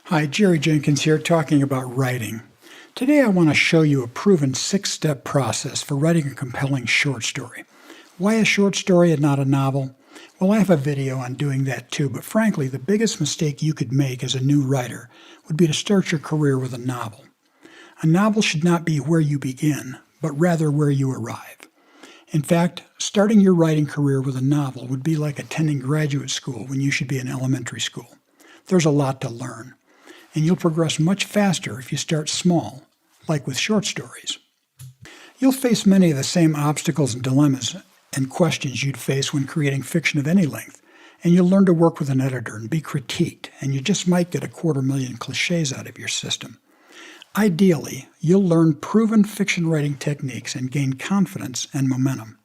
Hi, Jerry Jenkins here talking about writing. Today I want to show you a proven 6-step process for writing a compelling short story. Why a short story and not a novel? Well, I have a video on doing that too, but frankly, the biggest mistake you could make as a new writer would be to start your career with a novel. A novel should not be where you begin, but rather where you arrive. In fact, starting your writing career with a novel would be like attending graduate school when you should be in elementary school. There's a lot to learn, and you'll progress much faster if you start small, like with short stories. You'll face many of the same obstacles and dilemmas and questions you'd face when creating fiction of any length, and you'll learn to work with an editor and be critiqued, and you just might get 250,000 cliches out of your system. Ideally, you'll learn proven fiction writing techniques and gain confidence and momentum.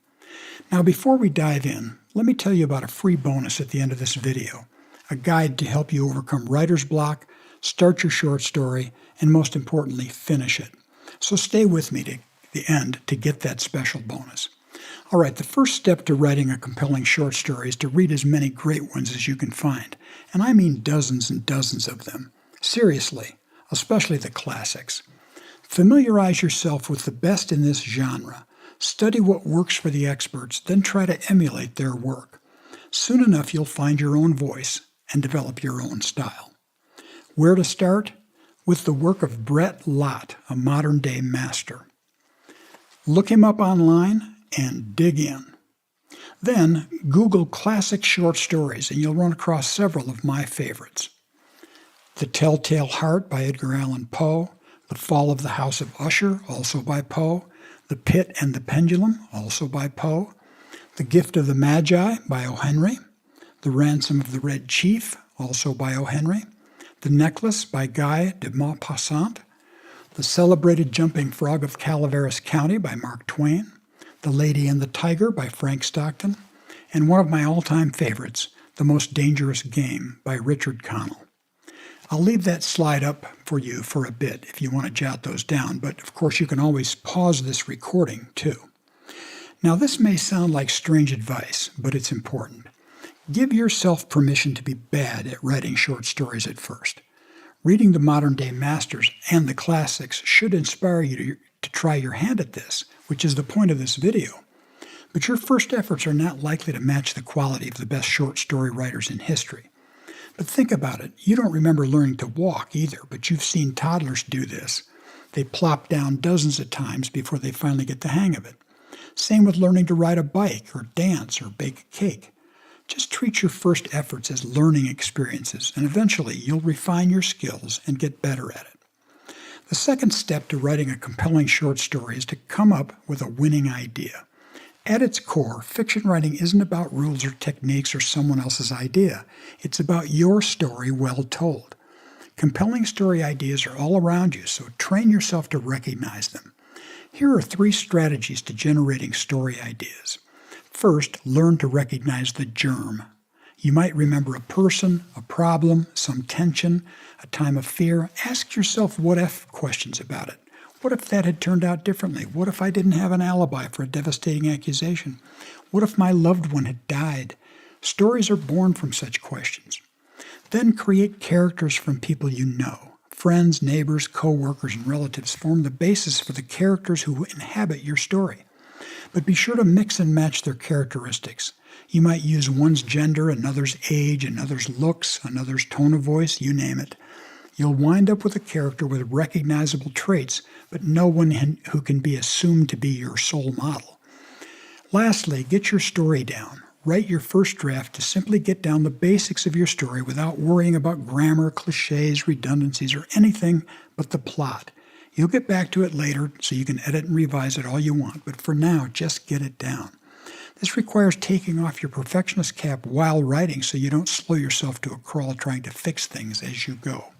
Now, before we dive in, let me tell you about a free bonus at the end of this video, a guide to help you overcome writer's block, start your short story, and most importantly, finish it. So stay with me to the end to get that special bonus. All right, the first step to writing a compelling short story is to read as many great ones as you can find, and I mean dozens and dozens of them. Seriously, especially the classics. Familiarize yourself with the best in this genre. Study what works for the experts, then try to emulate their work. Soon enough, you'll find your own voice and develop your own style. Where to start? With the work of Brett Lott, a modern-day master. Look him up online and dig in. Then Google classic short stories and you'll run across several of my favorites. The Telltale Heart by Edgar Allan Poe, The Fall of the House of Usher, also by Poe, The Pit and the Pendulum, also by Poe, The Gift of the Magi by O. Henry, The Ransom of the Red Chief, also by O. Henry, The Necklace by Guy de Maupassant, The Celebrated Jumping Frog of Calaveras County by Mark Twain, The Lady and the Tiger by Frank Stockton, and one of my all-time favorites, The Most Dangerous Game by Richard Connell. I'll leave that slide up for you for a bit if you want to jot those down, but of course you can always pause this recording too. Now this may sound like strange advice, but it's important. Give yourself permission to be bad at writing short stories at first. Reading the modern-day masters and the classics should inspire you to try your hand at this, which is the point of this video. But your first efforts are not likely to match the quality of the best short story writers in history. But think about it. You don't remember learning to walk either, but you've seen toddlers do this. They plop down dozens of times before they finally get the hang of it. Same with learning to ride a bike or dance or bake a cake. Just treat your first efforts as learning experiences, and eventually you'll refine your skills and get better at it. The second step to writing a compelling short story is to come up with a winning idea. At its core, fiction writing isn't about rules or techniques or someone else's idea. It's about your story well told. Compelling story ideas are all around you, so train yourself to recognize them. Here are 3 strategies to generating story ideas. First, learn to recognize the germ. You might remember a person, a problem, some tension, a time of fear. Ask yourself what-if questions about it. What if that had turned out differently? What if I didn't have an alibi for a devastating accusation? What if my loved one had died? Stories are born from such questions. Then create characters from people you know. Friends, neighbors, co-workers, and relatives form the basis for the characters who inhabit your story. But be sure to mix and match their characteristics. You might use one's gender, another's age, another's looks, another's tone of voice, you name it. You'll wind up with a character with recognizable traits, but no one who can be assumed to be your sole model. Lastly, get your story down. Write your first draft to simply get down the basics of your story without worrying about grammar, cliches, redundancies, or anything but the plot. You'll get back to it later so you can edit and revise it all you want, but for now, just get it down. This requires taking off your perfectionist cap while writing so you don't slow yourself to a crawl trying to fix things as you go.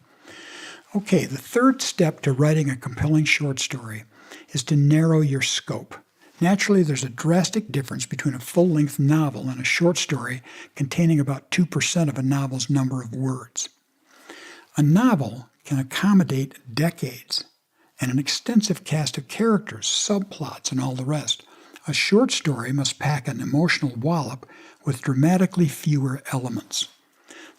Okay, the third step to writing a compelling short story is to narrow your scope. Naturally, there's a drastic difference between a full-length novel and a short story containing about 2% of a novel's number of words. A novel can accommodate decades and an extensive cast of characters, subplots, and all the rest. A short story must pack an emotional wallop with dramatically fewer elements.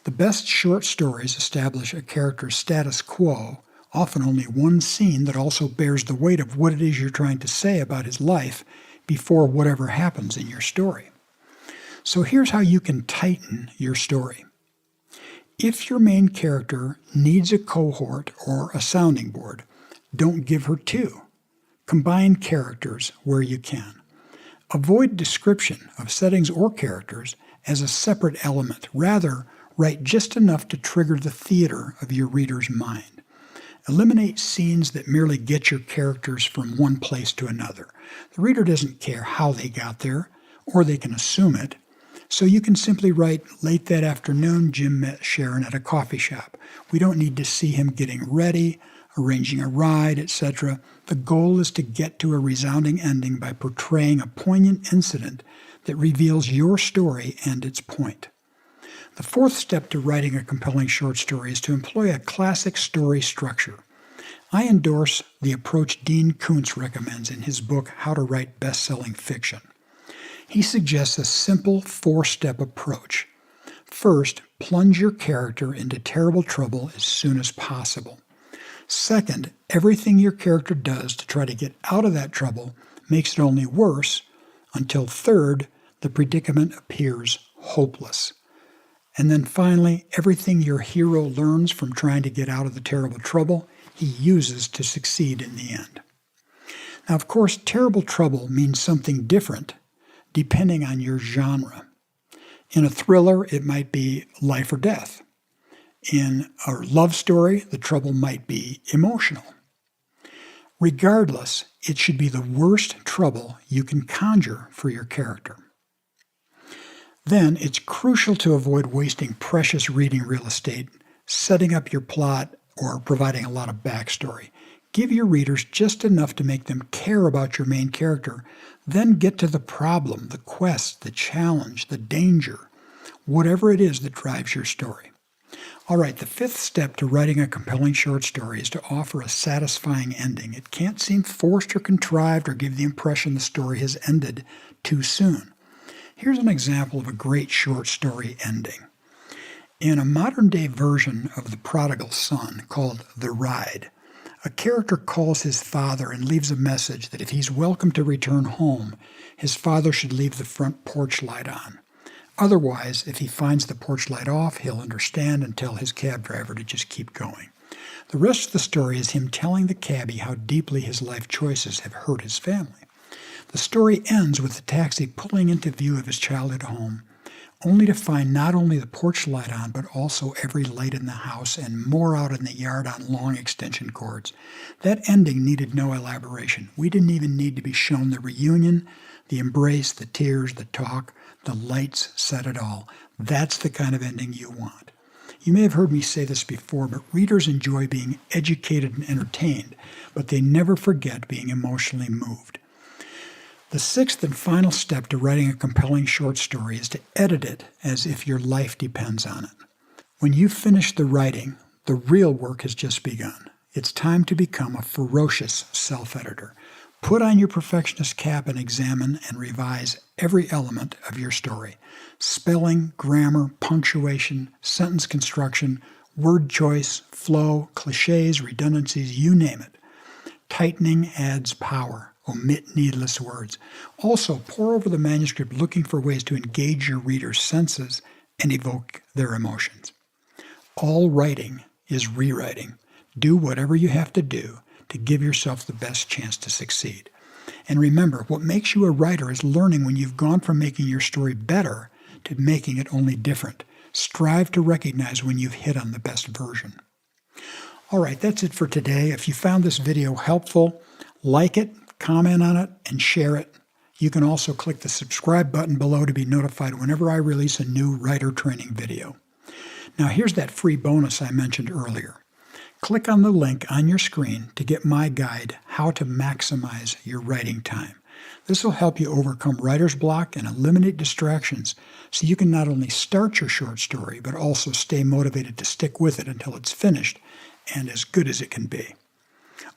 The best short stories establish a character's status quo, often only one scene that also bears the weight of what it is you're trying to say about his life before whatever happens in your story. So here's how you can tighten your story. If your main character needs a cohort or a sounding board, don't give her two. Combine characters where you can. Avoid description of settings or characters as a separate element. Rather, write just enough to trigger the theater of your reader's mind. Eliminate scenes that merely get your characters from one place to another. The reader doesn't care how they got there, or they can assume it. So you can simply write, late that afternoon, Jim met Sharon at a coffee shop. We don't need to see him getting ready, arranging a ride, etc. The goal is to get to a resounding ending by portraying a poignant incident that reveals your story and its point. The fourth step to writing a compelling short story is to employ a classic story structure. I endorse the approach Dean Koontz recommends in his book, How to Write Best-Selling Fiction. He suggests a simple four-step approach. First, plunge your character into terrible trouble as soon as possible. Second, everything your character does to try to get out of that trouble makes it only worse, until third, the predicament appears hopeless. And then finally, everything your hero learns from trying to get out of the terrible trouble, he uses to succeed in the end. Now, of course, terrible trouble means something different depending on your genre. In a thriller, it might be life or death. In a love story, the trouble might be emotional. Regardless, it should be the worst trouble you can conjure for your character. Then it's crucial to avoid wasting precious reading real estate, setting up your plot, or providing a lot of backstory. Give your readers just enough to make them care about your main character, then get to the problem, the quest, the challenge, the danger, whatever it is that drives your story. All right, the fifth step to writing a compelling short story is to offer a satisfying ending. It can't seem forced or contrived or give the impression the story has ended too soon. Here's an example of a great short story ending. In a modern-day version of The Prodigal Son called The Ride, a character calls his father and leaves a message that if he's welcome to return home, his father should leave the front porch light on. Otherwise, if he finds the porch light off, he'll understand and tell his cab driver to just keep going. The rest of the story is him telling the cabbie how deeply his life choices have hurt his family. The story ends with the taxi pulling into view of his childhood home, only to find not only the porch light on, but also every light in the house and more out in the yard on long extension cords. That ending needed no elaboration. We didn't even need to be shown the reunion, the embrace, the tears, the talk. The lights said it all. That's the kind of ending you want. You may have heard me say this before, but readers enjoy being educated and entertained, but they never forget being emotionally moved. The sixth and final step to writing a compelling short story is to edit it as if your life depends on it. When you finish the writing, the real work has just begun. It's time to become a ferocious self-editor. Put on your perfectionist cap and examine and revise every element of your story. Spelling, grammar, punctuation, sentence construction, word choice, flow, cliches, redundancies, you name it. Tightening adds power. Omit needless words. Also, pore over the manuscript looking for ways to engage your reader's senses and evoke their emotions. All writing is rewriting. Do whatever you have to do to give yourself the best chance to succeed. And remember, what makes you a writer is learning when you've gone from making your story better to making it only different. Strive to recognize when you've hit on the best version. All right, that's it for today. If you found this video helpful, like it, comment on it, and share it. You can also click the subscribe button below to be notified whenever I release a new writer training video. Now here's that free bonus I mentioned earlier. Click on the link on your screen to get my guide, How to Maximize Your Writing Time. This will help you overcome writer's block and eliminate distractions so you can not only start your short story, but also stay motivated to stick with it until it's finished and as good as it can be.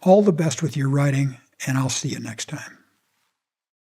All the best with your writing, and I'll see you next time.